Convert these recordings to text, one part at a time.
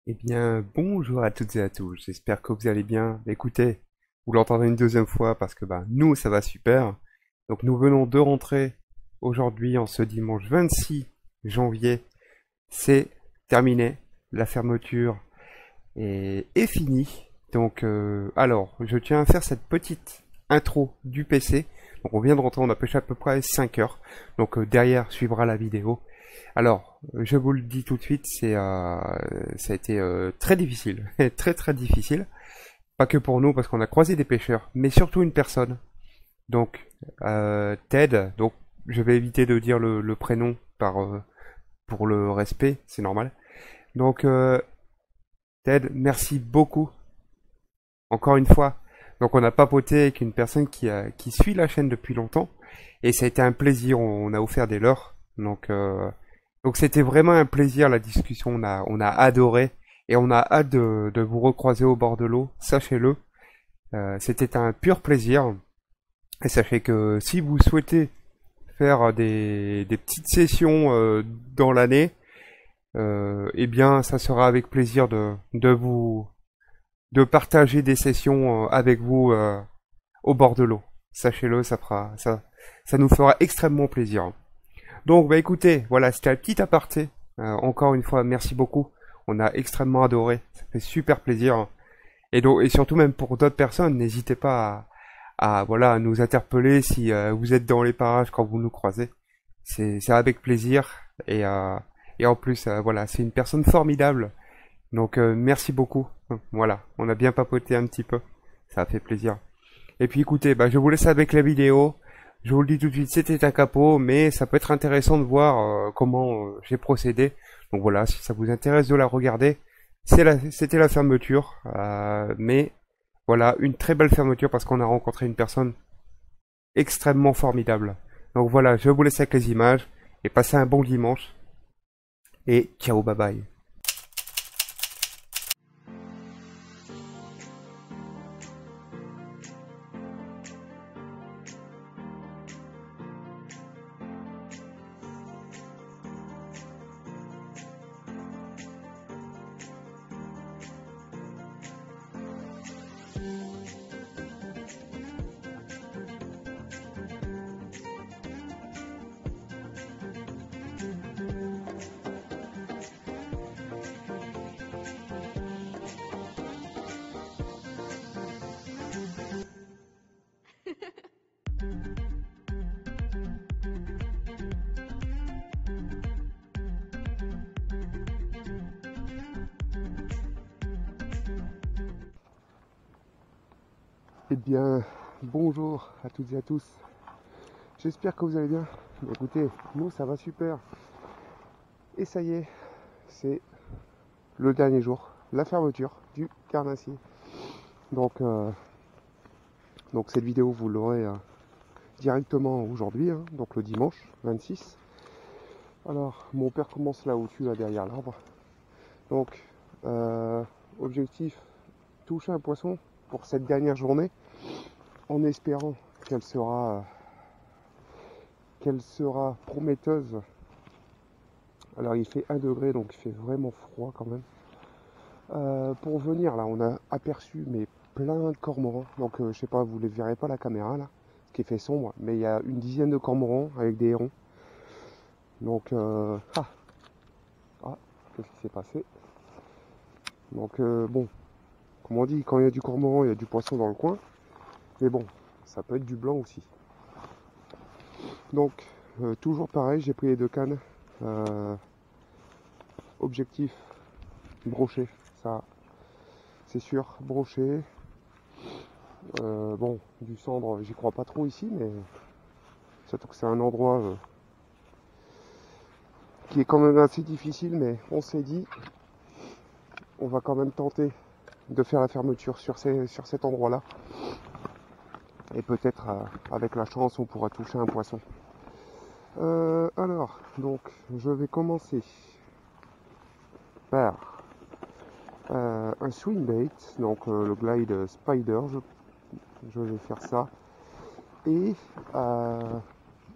Eh bien, bonjour à toutes et à tous, j'espère que vous allez bien. Écoutez, vous l'entendrez une deuxième fois parce que nous, ça va super. Donc nous venons de rentrer aujourd'hui en ce dimanche 26 janvier. C'est terminé, la fermeture est finie. Donc alors, je tiens à faire cette petite intro du PC. Donc on vient de rentrer, on a pêché à peu près 5 heures. Donc derrière suivra la vidéo. Alors, je vous le dis tout de suite, ça a été très difficile, très très difficile. Pas que pour nous, parce qu'on a croisé des pêcheurs, mais surtout une personne. Donc, Ted. Donc, je vais éviter de dire le prénom pour le respect, c'est normal. Donc, Ted, merci beaucoup, encore une fois. Donc, on a papoté avec une personne qui suit la chaîne depuis longtemps, et ça a été un plaisir. On a offert des leurres, donc c'était vraiment un plaisir la discussion, on a adoré et on a hâte de vous recroiser au bord de l'eau, sachez-le. C'était un pur plaisir et sachez que si vous souhaitez faire des petites sessions dans l'année, eh bien ça sera avec plaisir de partager des sessions avec vous au bord de l'eau. Sachez-le, ça nous fera extrêmement plaisir. Donc, écoutez, voilà, c'était un petit aparté. Encore une fois, merci beaucoup. On a extrêmement adoré. Ça fait super plaisir. Et surtout même pour d'autres personnes, n'hésitez pas voilà, à nous interpeller si vous êtes dans les parages quand vous nous croisez. C'est avec plaisir. Et en plus, voilà, c'est une personne formidable. Donc, merci beaucoup. Voilà, on a bien papoté un petit peu. Ça a fait plaisir. Et puis écoutez, je vous laisse avec la vidéo. Je vous le dis tout de suite, c'était un capot, mais ça peut être intéressant de voir comment j'ai procédé. Donc voilà, si ça vous intéresse de la regarder, c'était la fermeture. Mais voilà, une très belle fermeture parce qu'on a rencontré une personne extrêmement formidable. Donc voilà, je vous laisse avec les images et passez un bon dimanche. Et ciao, bye bye. Eh bien, bonjour à toutes et à tous. J'espère que vous allez bien. Écoutez, nous ça va super. Et ça y est, c'est le dernier jour, la fermeture du carnassier. Donc cette vidéo vous l'aurez directement aujourd'hui, hein, donc le dimanche 26. Alors mon père commence là au-dessus, là derrière l'arbre. Donc objectif, toucher un poisson pour cette dernière journée, en espérant qu'elle sera prometteuse. Alors il fait 1 degré, donc il fait vraiment froid quand même. Pour venir là, on a aperçu mais plein de cormorans. Donc je sais pas, vous ne les verrez pas à la caméra là, ce qui fait sombre, mais il y a une dizaine de cormorans avec des hérons. Donc qu'est-ce qui s'est passé? Donc bon, comme on dit, quand il y a du cormoran, il y a du poisson dans le coin. Mais bon, ça peut être du blanc aussi. Donc toujours pareil, j'ai pris les 2 cannes. Objectif broché, ça c'est sûr, broché. Bon, du cendre, j'y crois pas trop ici, mais surtout que c'est un endroit qui est quand même assez difficile, mais on s'est dit, on va quand même tenter de faire la fermeture sur cet endroit-là. Et peut-être avec la chance, on pourra toucher un poisson. Alors, donc, je vais commencer par un swing bait, donc le glide spider, je vais faire ça. Et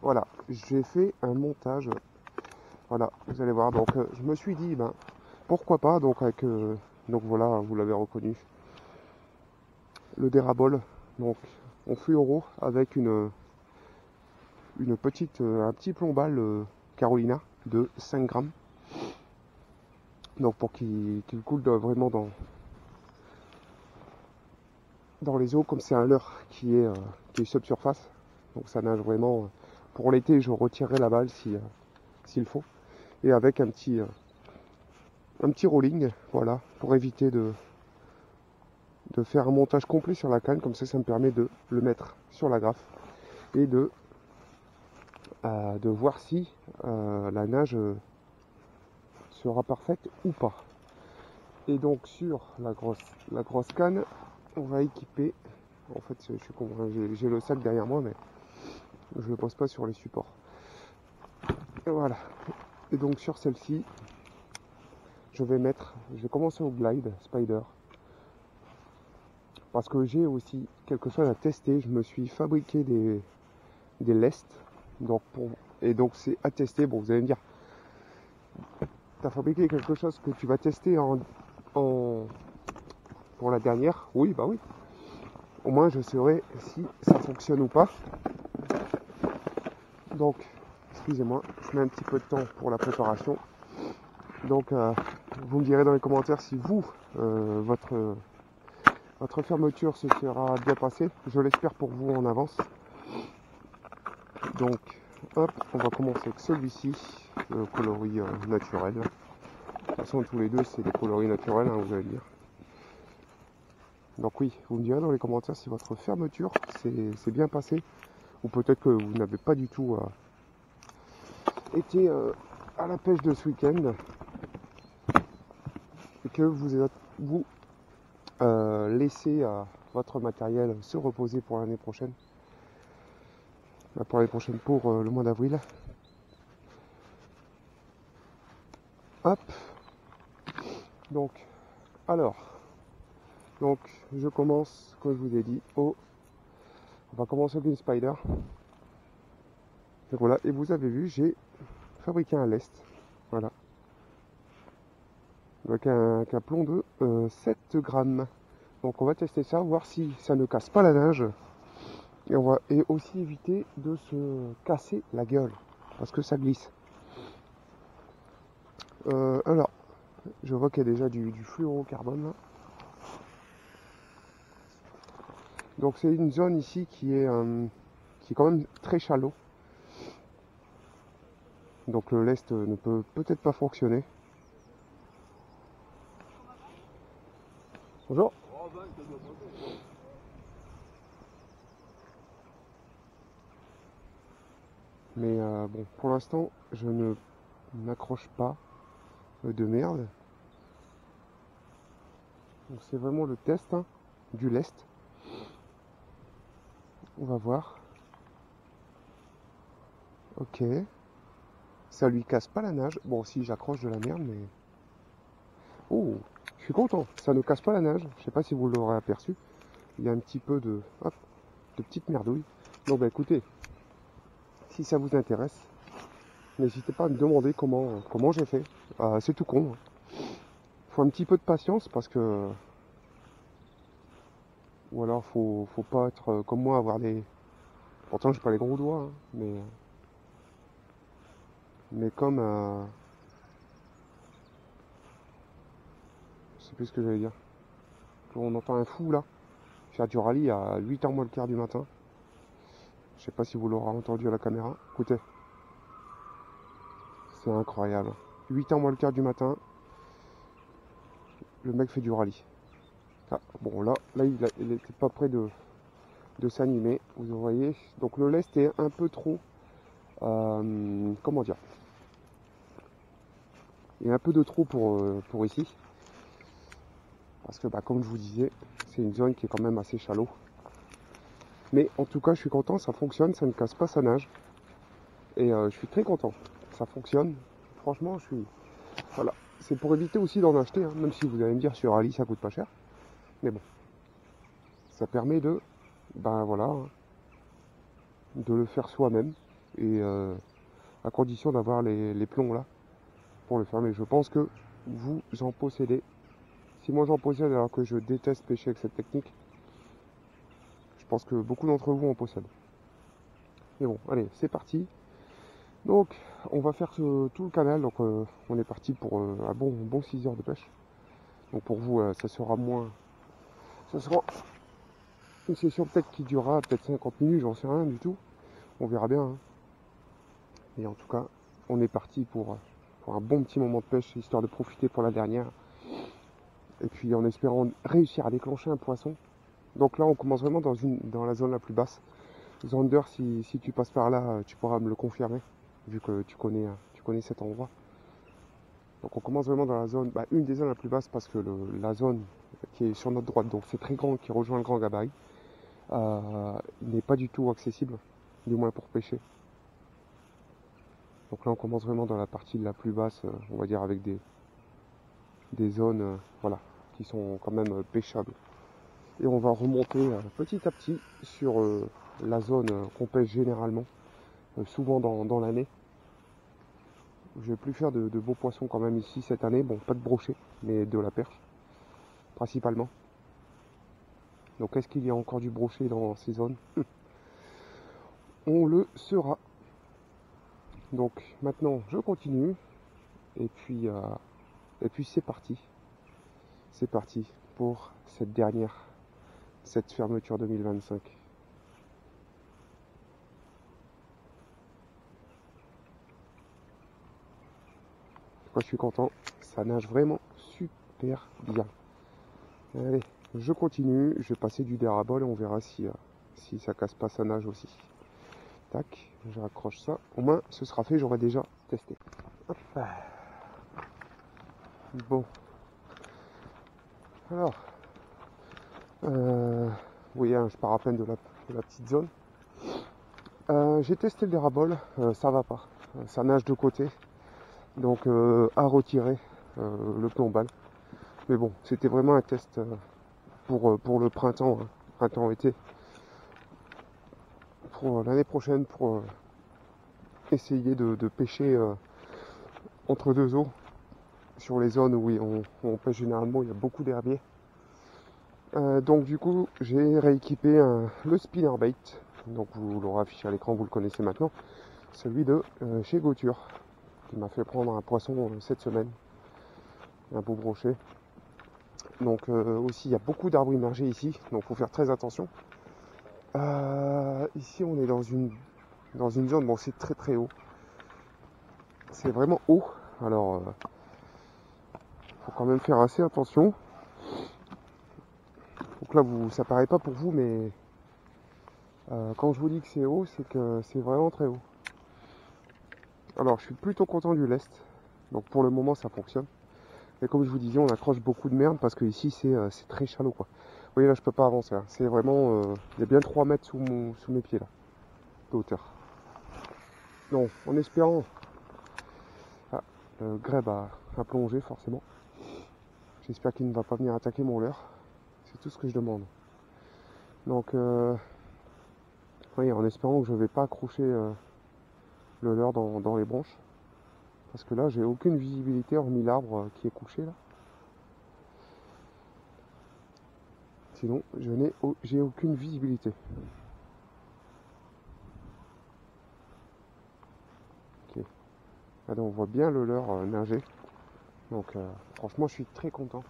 Voilà, j'ai fait un montage. Voilà, vous allez voir. Donc je me suis dit, ben pourquoi pas. Donc avec, donc voilà, vous l'avez reconnu, le dérabole. Donc en fluoro avec une petite, un petit plombal Carolina de 5 grammes. Donc pour qu'il coule vraiment dans les eaux, comme c'est un leurre qui est subsurface. Donc ça nage vraiment. Pour l'été, je retirerai la balle s'il faut. Et avec un petit rolling, voilà, pour éviter de faire un montage complet sur la canne. Comme ça me permet de le mettre sur la graffe et de voir si la nage sera parfaite ou pas. Et donc sur la grosse canne, on va équiper, en fait je suis con, j'ai le sac derrière moi, mais je ne le pose pas sur les supports. Et voilà. Et donc sur celle-ci, je vais commencer au glide spider, parce que j'ai aussi quelque chose à tester. Je me suis fabriqué des lestes, et donc c'est à tester. Bon, vous allez me dire, tu as fabriqué quelque chose que tu vas tester pour la dernière? Oui, bah oui. Au moins je saurai si ça fonctionne ou pas. Donc, excusez-moi, je mets un petit peu de temps pour la préparation. Donc, vous me direz dans les commentaires si votre fermeture se sera bien passée. Je l'espère pour vous en avance. Donc, hop, on va commencer avec celui-ci, le coloris naturel. De toute façon, tous les deux, c'est des coloris naturels, hein, vous allez dire. Donc oui, vous me direz dans les commentaires si votre fermeture s'est bien passée, ou peut-être que vous n'avez pas du tout été à la pêche de ce week-end, et que vous laissez votre matériel se reposer pour l'année prochaine. Pour l'année prochaine, pour le mois d'avril. Hop. Donc, alors, je commence, comme je vous ai dit, on va commencer avec une spider. Donc voilà, et vous avez vu, j'ai fabriqué un lest. Voilà. Avec un plomb de 7 grammes. Donc on va tester ça, voir si ça ne casse pas la nage. Et aussi éviter de se casser la gueule, parce que ça glisse. Alors, je vois qu'il y a déjà du fluorocarbone là. Donc c'est une zone ici qui est quand même très shallow. Donc le lest ne peut peut-être pas fonctionner. Bonjour. Mais bon, pour l'instant, je ne n'accroche pas de merde. Donc c'est vraiment le test hein, du lest. On va voir. Ok. Ça lui casse pas la nage. Bon, si j'accroche de la merde, mais... Oh, je suis content. Ça ne casse pas la nage. Je sais pas si vous l'aurez aperçu. Il y a un petit peu de petite merdouille. Donc bah écoutez, si ça vous intéresse, n'hésitez pas à me demander comment j'ai fait. C'est tout con. Faut un petit peu de patience parce que... Ou alors faut pas être comme moi, avoir des... Pourtant j'ai pas les gros doigts, hein, mais comme... je sais plus ce que j'allais dire. On entend un fou là, faire du rallye à 8h moins le quart du matin. Je sais pas si vous l'aurez entendu à la caméra. Écoutez, c'est incroyable. 8h moins le quart du matin, le mec fait du rallye. Ah, bon là il était pas près de s'animer, vous voyez. Donc le lest est un peu trop, comment dire, il y a un peu de trop pour ici. Parce que bah, comme je vous disais, c'est une zone qui est quand même assez shallow. Mais en tout cas, je suis content, ça fonctionne, ça ne casse pas sa nage. Et je suis très content, ça fonctionne. Franchement, je suis... Voilà. C'est pour éviter aussi d'en acheter, hein, même si vous allez me dire sur Ali ça coûte pas cher. Mais bon, ça permet de, ben voilà, de le faire soi-même et à condition d'avoir les plombs là pour le faire. Mais je pense que vous en possédez. Si moi j'en possède alors que je déteste pêcher avec cette technique, je pense que beaucoup d'entre vous en possèdent. Mais bon, allez, c'est parti. Donc, on va faire tout le canal. Donc, on est parti pour un bon 6 heures de pêche. Donc, pour vous, ça sera moins. Ça sera une session peut-être qui durera peut-être 50 minutes, j'en sais rien du tout. On verra bien. Hein. Et en tout cas, on est parti pour un bon petit moment de pêche, histoire de profiter pour la dernière. Et puis, en espérant réussir à déclencher un poisson. Donc là, on commence vraiment dans la zone la plus basse. Zander, si tu passes par là, tu pourras me le confirmer, vu que tu connais cet endroit. Donc on commence vraiment dans la zone, une des zones la plus basse, parce que la zone qui est sur notre droite, donc c'est très grand, qui rejoint le grand gabarit, n'est pas du tout accessible, du moins pour pêcher. Donc là on commence vraiment dans la partie la plus basse, on va dire avec des zones voilà, qui sont quand même pêchables. Et on va remonter petit à petit sur la zone qu'on pêche généralement, souvent dans l'année. Je vais plus faire de beaux poissons quand même ici cette année. Bon, pas de brochet, mais de la perche, principalement. Donc est-ce qu'il y a encore du brochet dans ces zones? On le saura. Donc maintenant, je continue. Et puis c'est parti. C'est parti pour cette fermeture 2025. Moi, je suis content. Ça nage vraiment super bien. Allez, je continue. Je vais passer du dérabole et on verra si ça casse pas, ça nage aussi. Tac, je raccroche ça. Au moins, ce sera fait. J'aurai déjà testé. Hop. Bon. Alors. Oui, hein, je pars à peine de la petite zone. J'ai testé le dérabole. Ça va pas. Ça nage de côté. Donc, à retirer le plombal. Mais bon, c'était vraiment un test pour le printemps, hein, printemps-été. Pour l'année prochaine, pour essayer de pêcher entre deux eaux, sur les zones où on pêche généralement, il y a beaucoup d'herbiers. Donc du coup, j'ai rééquipé le spinnerbait. Donc vous l'aurez affiché à l'écran, vous le connaissez maintenant. Celui de chez Gauture, qui m'a fait prendre un poisson cette semaine. Un beau brochet. Donc aussi, il y a beaucoup d'arbres immergés ici, donc il faut faire très attention. Ici, on est dans une zone, bon c'est très très haut. C'est vraiment haut, alors faut quand même faire assez attention. Donc là, ça paraît pas pour vous, mais quand je vous dis que c'est haut, c'est que c'est vraiment très haut. Alors, je suis plutôt content du lest. Donc pour le moment, ça fonctionne. Et comme je vous disais, on accroche beaucoup de merde parce que ici, c'est très shallow, quoi. Vous voyez, là, je peux pas avancer. Hein. C'est vraiment... il y a bien 3 mètres sous mes pieds, là, de hauteur. Non, en espérant... Ah, le grèbe a plongé, forcément. J'espère qu'il ne va pas venir attaquer mon leurre. C'est tout ce que je demande. Donc, oui, en espérant que je ne vais pas accrocher le leurre dans les branches. Parce que là, j'ai aucune visibilité hormis l'arbre qui est couché là. Sinon, j'ai aucune visibilité. Ok. Allez, on voit bien le leurre nager. Donc, franchement, je suis très content.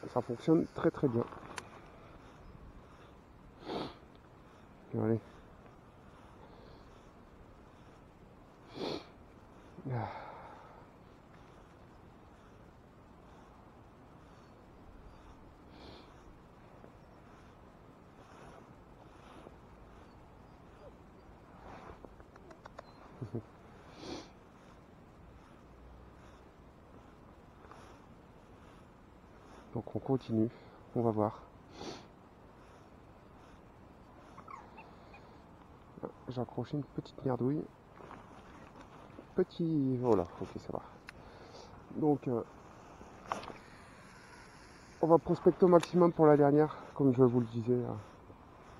Ça fonctionne très très bien. Allez. Donc on continue, on va voir. J'ai accroché une petite merdouille. Voilà, ok, ça va. Donc on va prospecter au maximum pour la dernière, comme je vous le disais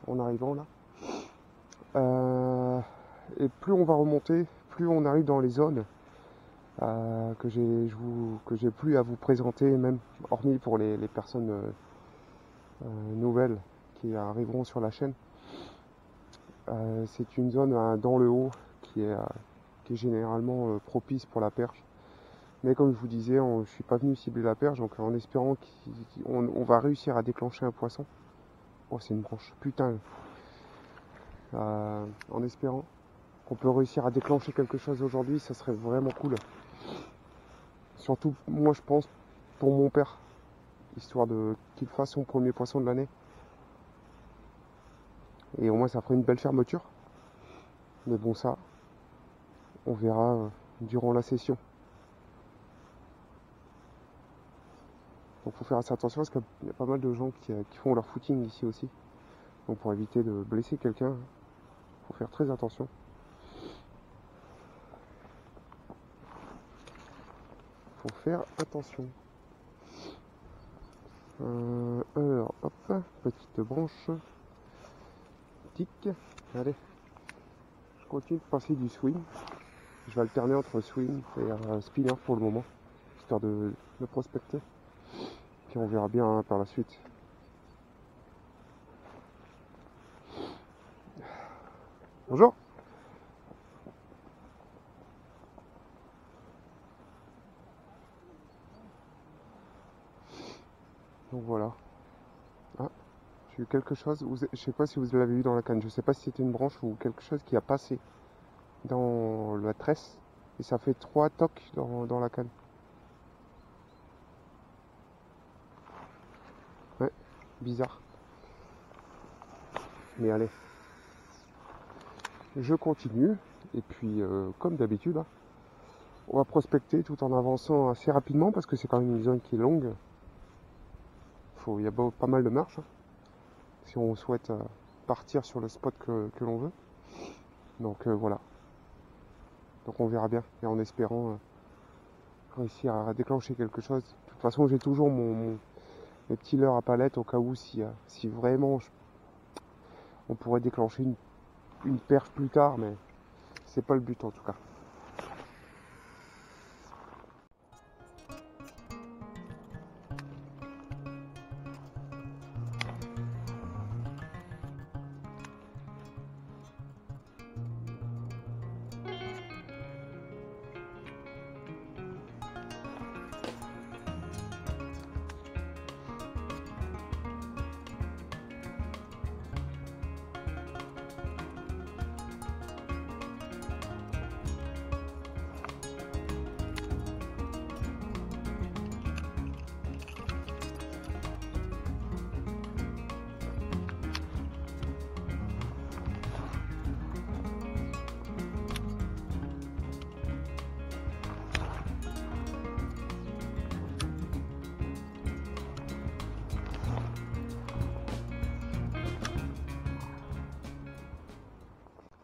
en arrivant là. Et plus on va remonter, plus on arrive dans les zones que j'ai plus à vous présenter, même hormis pour les personnes nouvelles qui arriveront sur la chaîne. C'est une zone dans le haut qui est généralement propice pour la perche. Mais comme je vous disais, je ne suis pas venu cibler la perche, donc en espérant qu'on va réussir à déclencher un poisson. Oh, c'est une branche, putain. En espérant qu'on peut réussir à déclencher quelque chose aujourd'hui, ça serait vraiment cool. Surtout, moi je pense, pour mon père, histoire qu'il fasse son premier poisson de l'année. Et au moins ça ferait une belle fermeture. Mais bon, ça, on verra durant la session. Donc faut faire assez attention parce qu'il y a pas mal de gens qui font leur footing ici aussi. Donc pour éviter de blesser quelqu'un, faut faire très attention. Faut faire attention. Alors, hop, petite branche. Tic. Allez. Je continue de passer du swing. Je vais alterner entre swing et spinner pour le moment. Histoire de prospecter. Puis on verra bien par la suite. Bonjour. Donc voilà. Ah, j'ai eu quelque chose. Je sais pas si vous l'avez vu dans la canne. Je sais pas si c'était une branche ou quelque chose qui a passé dans la tresse. Et ça fait 3 tocs dans la canne. Ouais, bizarre. Mais allez. Je continue. Et puis, comme d'habitude, hein, on va prospecter tout en avançant assez rapidement parce que c'est quand même une zone qui est longue. Il y a pas mal de marches hein, si on souhaite partir sur le spot que l'on veut. Donc voilà. Donc on verra bien et en espérant réussir à déclencher quelque chose. De toute façon, j'ai toujours mes petits leurres à palette au cas où si vraiment on pourrait déclencher une perche plus tard, mais c'est pas le but en tout cas.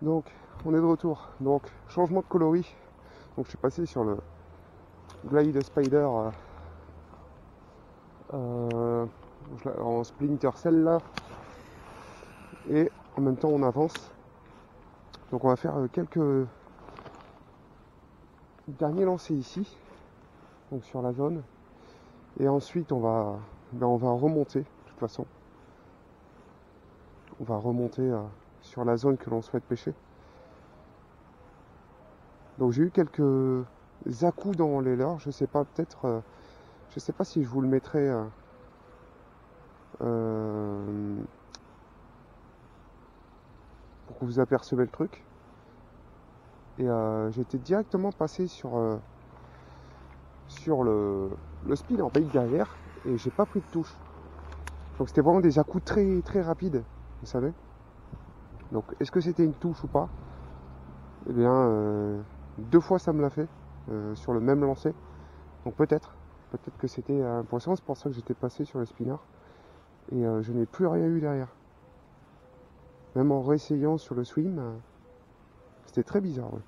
Donc on est de retour. Donc changement de coloris. Donc je suis passé sur le Glide Spider en Splinter Cell là. Et en même temps on avance. Donc on va faire quelques derniers lancers ici. Donc sur la zone. Et ensuite on va remonter de toute façon. On va remonter sur la zone que l'on souhaite pêcher. Donc j'ai eu quelques à-coups dans les leurres, je sais pas, peut-être, je sais pas si je vous le mettrai pour que vous apercevez le truc. Et j'étais directement passé sur le speed en pays derrière et j'ai pas pris de touche. Donc c'était vraiment des à-coups très très rapides, vous savez. Donc est-ce que c'était une touche ou pas? Eh bien 2 fois ça me l'a fait sur le même lancer. Donc peut-être que c'était un poisson, c'est pour ça que j'étais passé sur le spinner. Et je n'ai plus rien eu derrière. Même en réessayant sur le swim, c'était très bizarre. Ouais.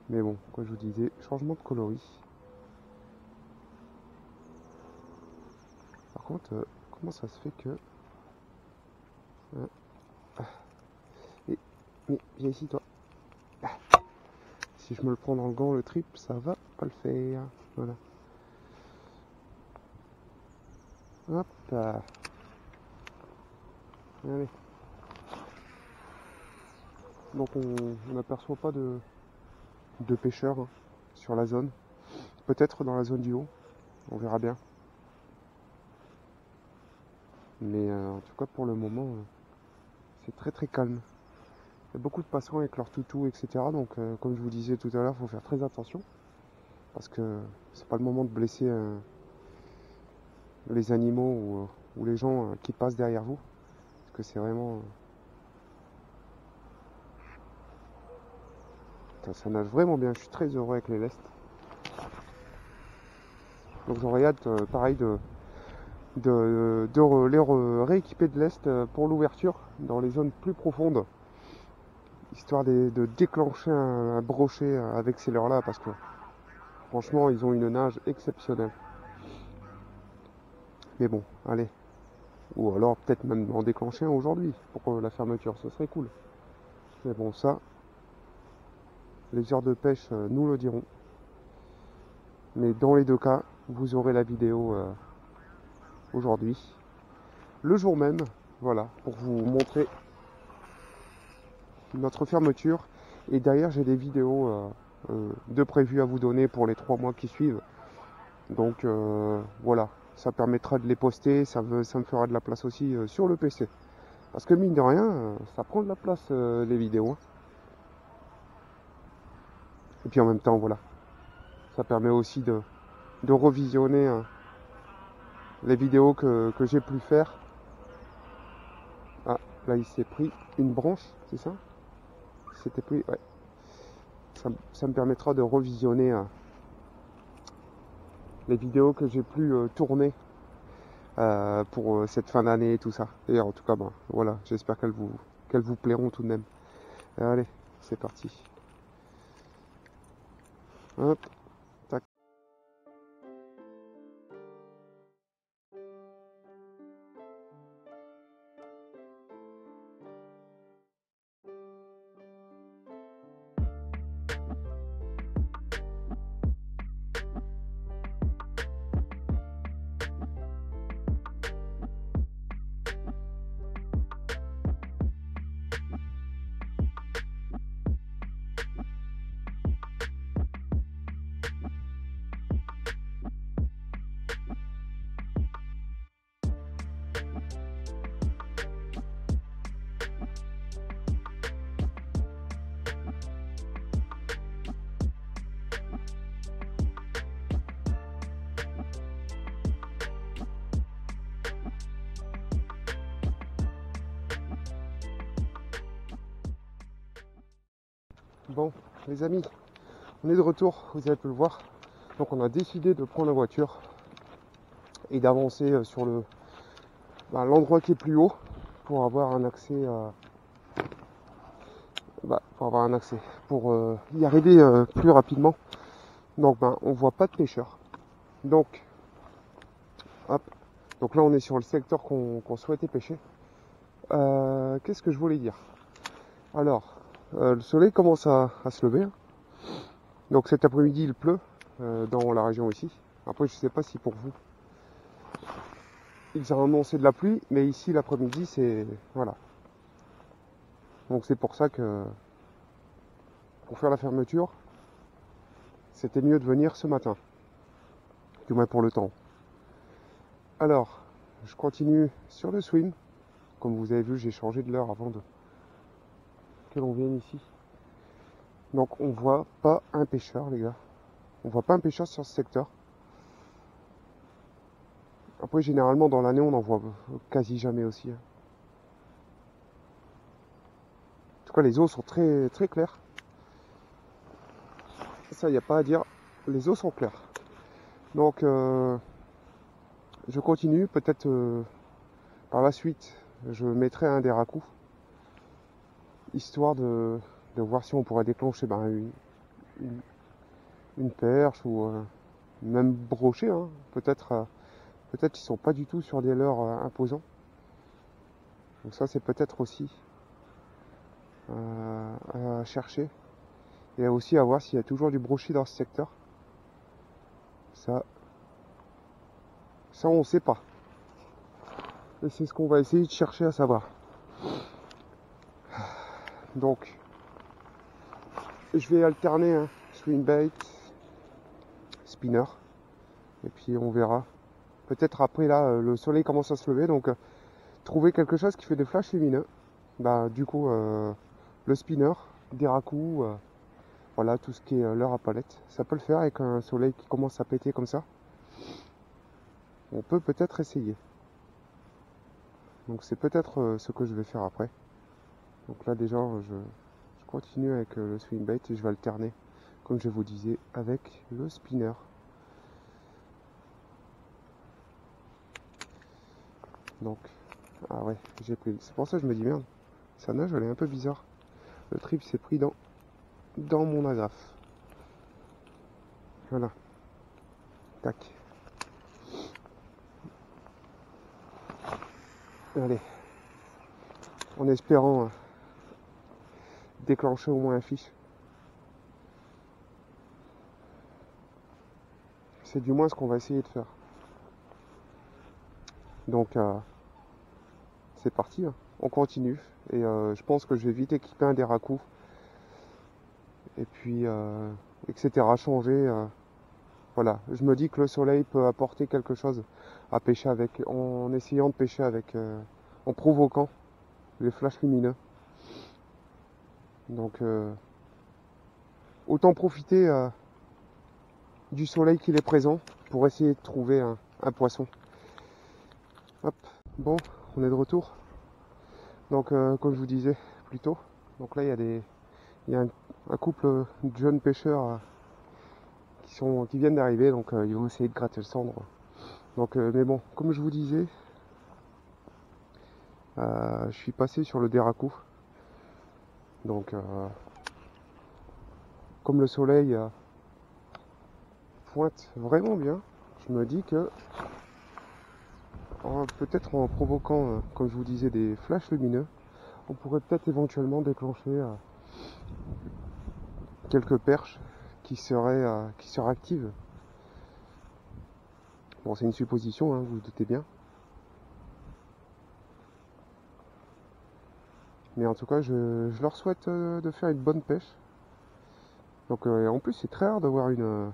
Mais bon, comme je vous disais, changement de coloris. Par contre, comment ça se fait que... Mais viens ici toi. Si je me le prends dans le gant, le trip, ça va pas le faire. Voilà. Hop. Allez. Donc on n'aperçoit pas de pêcheurs hein, sur la zone. Peut-être dans la zone du haut. On verra bien. Mais en tout cas pour le moment, c'est très très calme. Il y a beaucoup de passants avec leurs toutous, etc. Donc comme je vous disais tout à l'heure, il faut faire très attention. Parce que c'est pas le moment de blesser les animaux ou les gens qui passent derrière vous. Parce que c'est vraiment... ça nage vraiment bien, je suis très heureux avec les lestes. Donc j'aurais hâte, pareil, de les rééquiper de lest pour l'ouverture dans les zones plus profondes. Histoire de déclencher un brochet avec ces leurres-là, parce que franchement, ils ont une nage exceptionnelle. Mais bon, allez. Ou alors peut-être même en déclencher un aujourd'hui pour la fermeture, ce serait cool. Mais bon, ça, les heures de pêche nous le diront. Mais dans les deux cas, vous aurez la vidéo aujourd'hui, le jour même, voilà, pour vous montrer notre fermeture. Et derrière, j'ai des vidéos de prévues à vous donner pour les 3 mois qui suivent. Donc voilà, ça permettra de les poster, ça me fera de la place aussi sur le PC. Parce que mine de rien, ça prend de la place les vidéos. Hein. Et puis en même temps, voilà, ça permet aussi de revisionner les vidéos que j'ai pu faire. Ah, là il s'est pris une branche, c'est ça? C'était pris, ouais. Ça me permettra de revisionner les vidéos que j'ai pu tourner pour cette fin d'année et tout ça. Et en tout cas, ben, voilà, j'espère qu'elles vous plairont tout de même. Allez, c'est parti. Hop, tac. Bon, les amis, on est de retour, vous avez pu le voir. Donc on a décidé de prendre la voiture et d'avancer sur l'endroit qui est plus haut pour avoir un accès pour y arriver plus rapidement. Donc on voit pas de pêcheurs. Donc hop. Donc là on est sur le secteur qu'on souhaitait pêcher. Qu'est-ce que je voulais dire? Alors, le soleil commence à se lever. Hein. Donc cet après-midi il pleut dans la région ici. Après je sais pas si pour vous ils ont annoncé de la pluie, mais ici l'après-midi c'est... Voilà. Donc c'est pour ça que pour faire la fermeture, c'était mieux de venir ce matin. Du moins pour le temps. Alors, je continue sur le swim. Comme vous avez vu, j'ai changé de l'heure avant que l'on vienne ici. Donc on voit pas un pêcheur les gars. On voit pas un pêcheur sur ce secteur. Après généralement dans l'année on en voit quasi jamais aussi. Hein. En tout cas les eaux sont très très claires. Ça y a pas à dire. Les eaux sont claires. Donc je continue. Peut-être par la suite je mettrai un des racous. Histoire de voir si on pourrait déclencher une perche ou même brocher. Hein. Peut-être ils sont pas du tout sur des leurres imposants. Donc ça c'est peut-être aussi à chercher. Et aussi à voir s'il y a toujours du brochet dans ce secteur. Ça on sait pas. Et c'est ce qu'on va essayer de chercher à savoir. Donc, je vais alterner swing bait, spinner, et puis on verra. Peut-être après là, le soleil commence à se lever, donc trouver quelque chose qui fait des flashs lumineux. Bah du coup, le spinner, des racous, voilà tout ce qui est leurre à palette, ça peut le faire avec un soleil qui commence à péter comme ça. On peut peut-être essayer. Donc c'est peut-être ce que je vais faire après. Donc là déjà, je continue avec le swing bait et je vais alterner, comme je vous disais, avec le spinner. Donc, ah ouais, j'ai pris. C'est pour ça que je me dis merde, sa nage elle est un peu bizarre. Le trip s'est pris dans mon agrafe. Voilà. Tac. Allez. En espérant déclencher au moins un fiche. C'est du moins ce qu'on va essayer de faire. Donc, c'est parti. On continue. Et je pense que je vais vite équiper un des racous. Et puis, etc. Changer. Voilà. Je me dis que le soleil peut apporter quelque chose à pêcher avec. En essayant de pêcher avec. En provoquant les flashs lumineux. Donc, autant profiter du soleil qu'il est présent pour essayer de trouver un poisson. Hop, bon, on est de retour. Donc, comme je vous disais plus tôt, donc là il y a un couple de jeunes pêcheurs qui viennent d'arriver, donc ils vont essayer de gratter le cendre. Donc, mais bon, comme je vous disais, je suis passé sur le déracou. Donc, comme le soleil pointe vraiment bien, je me dis que peut-être en provoquant, comme je vous disais, des flashs lumineux, on pourrait peut-être éventuellement déclencher quelques perches qui seraient actives. Bon, c'est une supposition, vous vous doutez bien. Mais en tout cas, je leur souhaite de faire une bonne pêche. Donc, en plus, c'est très rare de voir une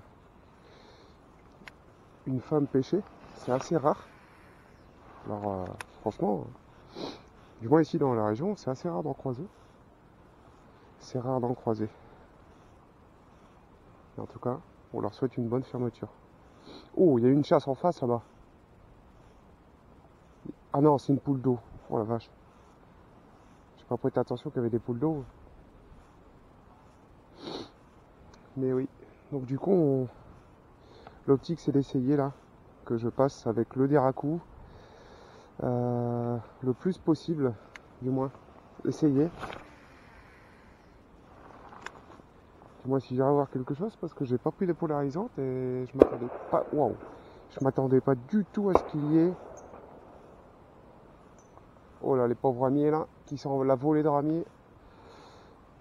femme pêcher. C'est assez rare. Alors, franchement, du moins ici dans la région, c'est assez rare d'en croiser. C'est rare d'en croiser. Mais en tout cas, on leur souhaite une bonne fermeture. Oh, il y a une chasse en face là-bas. Ah non, c'est une poule d'eau. Oh la vache. J'ai pas prêté attention qu'il y avait des poules d'eau. Mais oui. Donc du coup, l'optique c'est d'essayer là, que je passe avec le déracou. Le plus possible, du moins. Essayer. Du moins si j'arrive à voir quelque chose, parce que j'ai pas pris les polarisantes et je m'attendais pas. Waouh! Je m'attendais pas du tout à ce qu'il y ait. Oh là, les pauvres ramiers là, qui sont la volée de ramiers.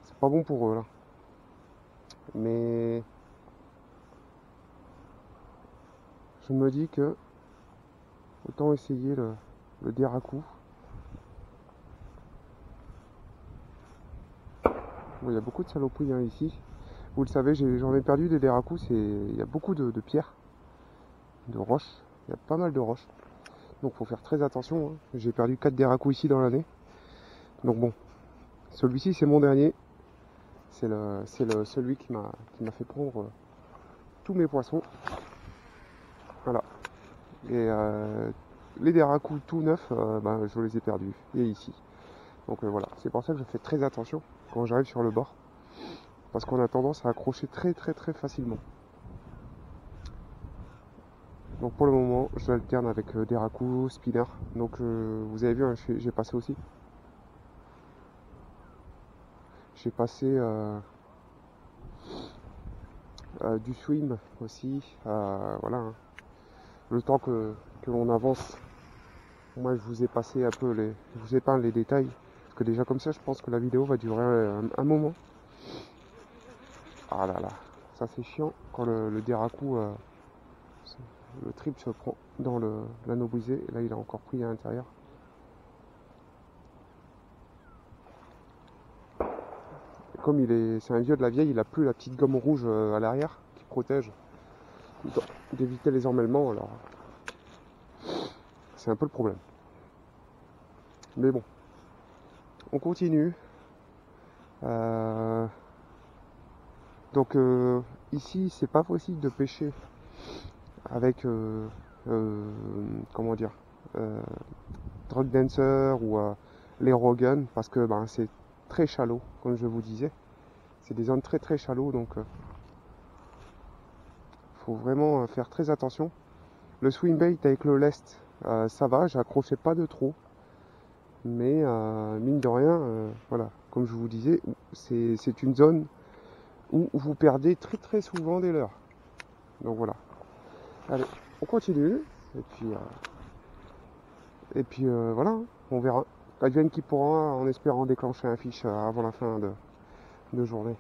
C'est pas bon pour eux là. Mais je me dis que autant essayer le déracou. Bon, il y a beaucoup de saloperies ici. Vous le savez, j'en ai perdu des déracous. Il y a beaucoup de pierres, de roches. Il y a pas mal de roches. Donc faut faire très attention. J'ai perdu 4 déracous ici dans l'année. Donc bon, celui-ci c'est mon dernier. C'est celui qui m'a fait prendre tous mes poissons. Voilà. Et les déracous tout neufs, je les ai perdus. Et ici. Donc voilà, c'est pour ça que je fais très attention quand j'arrive sur le bord. Parce qu'on a tendance à accrocher très très très facilement. Donc pour le moment, je l'alterne avec déracou, spinner. Donc vous avez vu, j'ai passé aussi. J'ai passé du swim aussi. Voilà. Le temps que l'on avance, moi je vous ai passé un peu je vous épargne les détails. Parce que déjà comme ça, je pense que la vidéo va durer un moment. Ah là là, ça c'est chiant quand le Deraku, le trip se prend dans l'anneau brisé. Et là, il a encore pris à l'intérieur. Comme c'est un vieux de la vieille, il a plus la petite gomme rouge à l'arrière qui protège d'éviter les emmêlements. Alors, c'est un peu le problème. Mais bon, on continue. Donc ici, c'est pas possible de pêcher avec comment dire, drug dancer ou les Rogan parce que c'est très shallow, comme je vous disais. C'est des zones très très shallow, donc faut vraiment faire très attention. Le swing bait avec le lest, ça va, j'accrochais pas de trop. Mais mine de rien, voilà, comme je vous disais, c'est une zone où vous perdez très très souvent des leurres. Donc voilà. Allez, on continue. Et puis voilà, on verra. Advienne qui pourra, en espérant déclencher un fiche avant la fin de journée.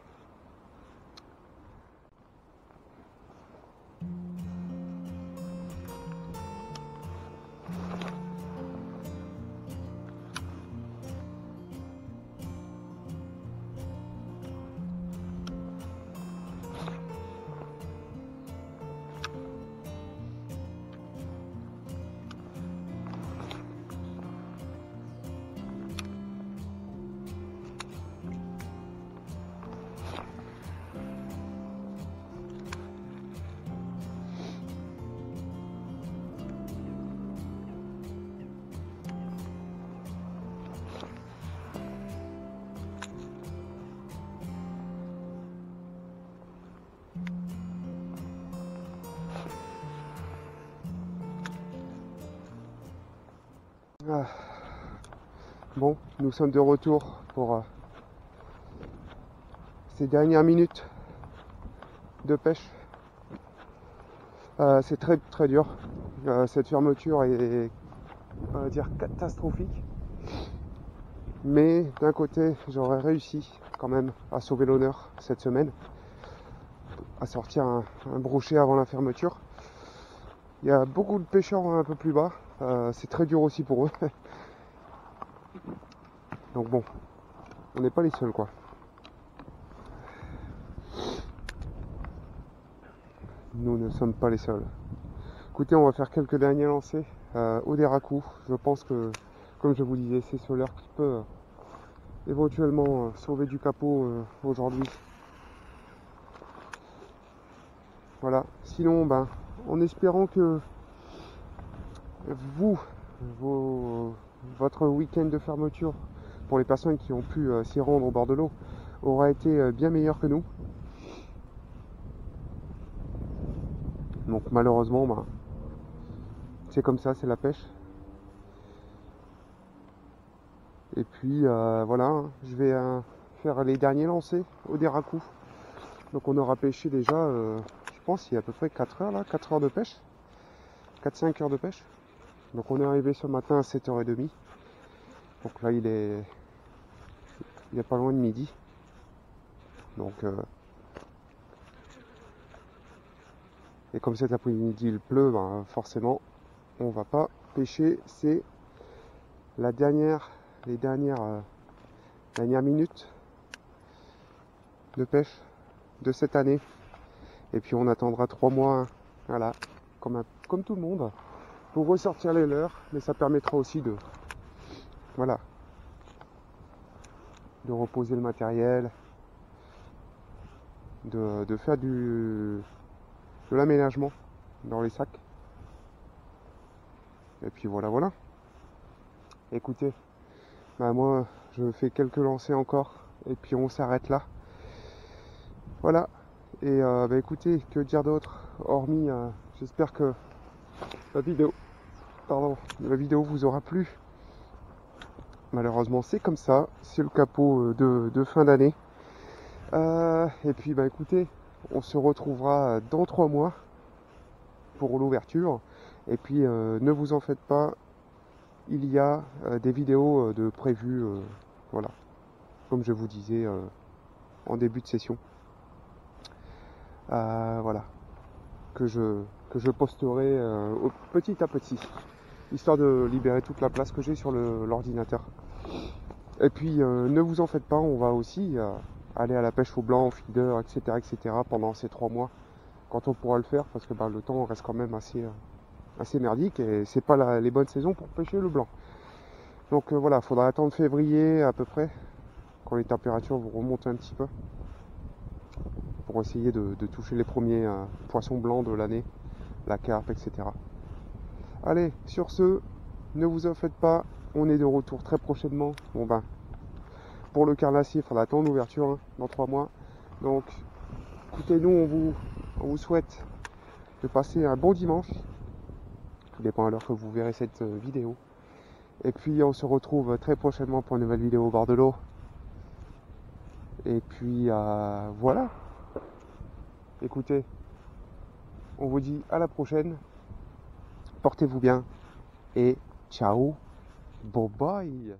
Ah. Bon, nous sommes de retour pour ces dernières minutes de pêche. C'est très très dur. Cette fermeture est, on va dire, catastrophique. Mais d'un côté, j'aurais réussi quand même à sauver l'honneur cette semaine, à sortir un brochet avant la fermeture. Il y a beaucoup de pêcheurs un peu plus bas. C'est très dur aussi pour eux. Donc bon, on n'est pas les seuls quoi. Nous ne sommes pas les seuls. Écoutez, on va faire quelques derniers lancers au Deraku. Je pense que, comme je vous disais, c'est ce leurre qui peut éventuellement sauver du capot aujourd'hui. Voilà. Sinon, en espérant que votre week-end de fermeture, pour les personnes qui ont pu s'y rendre au bord de l'eau, aura été bien meilleur que nous. Donc malheureusement, c'est comme ça, c'est la pêche. Et puis voilà, je vais faire les derniers lancers au Deraku. Donc on aura pêché déjà, je pense, il y a à peu près 4 heures là, 4 heures de pêche. 4-5 heures de pêche. Donc on est arrivé ce matin à 7h30. Donc là il est pas loin de midi. Donc et comme cet après-midi il pleut, forcément on va pas pêcher. C'est les dernières minutes de pêche de cette année. Et puis on attendra 3 mois, voilà, comme tout le monde, pour ressortir les leurres. Mais ça permettra aussi de reposer le matériel, de faire de l'aménagement dans les sacs. Et puis voilà. Écoutez, moi je fais quelques lancers encore et puis on s'arrête là. Voilà. Et écoutez, que dire d'autre hormis j'espère que la vidéo vous aura plu. Malheureusement c'est comme ça, c'est le capot de fin d'année. Et puis écoutez, on se retrouvera dans 3 mois pour l'ouverture. Et puis ne vous en faites pas, il y a des vidéos de prévues Voilà, comme je vous disais en début de session. Voilà, que je posterai petit à petit, histoire de libérer toute la place que j'ai sur l'ordinateur. Et puis ne vous en faites pas, on va aussi aller à la pêche au blanc, au feeder, etc. pendant ces 3 mois, quand on pourra le faire, parce que le temps reste quand même assez merdique et c'est pas les bonnes saisons pour pêcher le blanc. Donc voilà, il faudra attendre février à peu près, quand les températures vont remonter un petit peu, pour essayer de toucher les premiers poissons blancs de l'année, la carpe, etc. Allez, sur ce, ne vous en faites pas, on est de retour très prochainement. Bon pour le carnassier, il faudra attendre l'ouverture dans 3 mois. Donc, écoutez, nous, on vous souhaite de passer un bon dimanche. Tout dépend à l'heure que vous verrez cette vidéo. Et puis, on se retrouve très prochainement pour une nouvelle vidéo au bord de l'eau. Et puis, voilà. Écoutez, on vous dit à la prochaine. Portez-vous bien. Et ciao. Bye bye.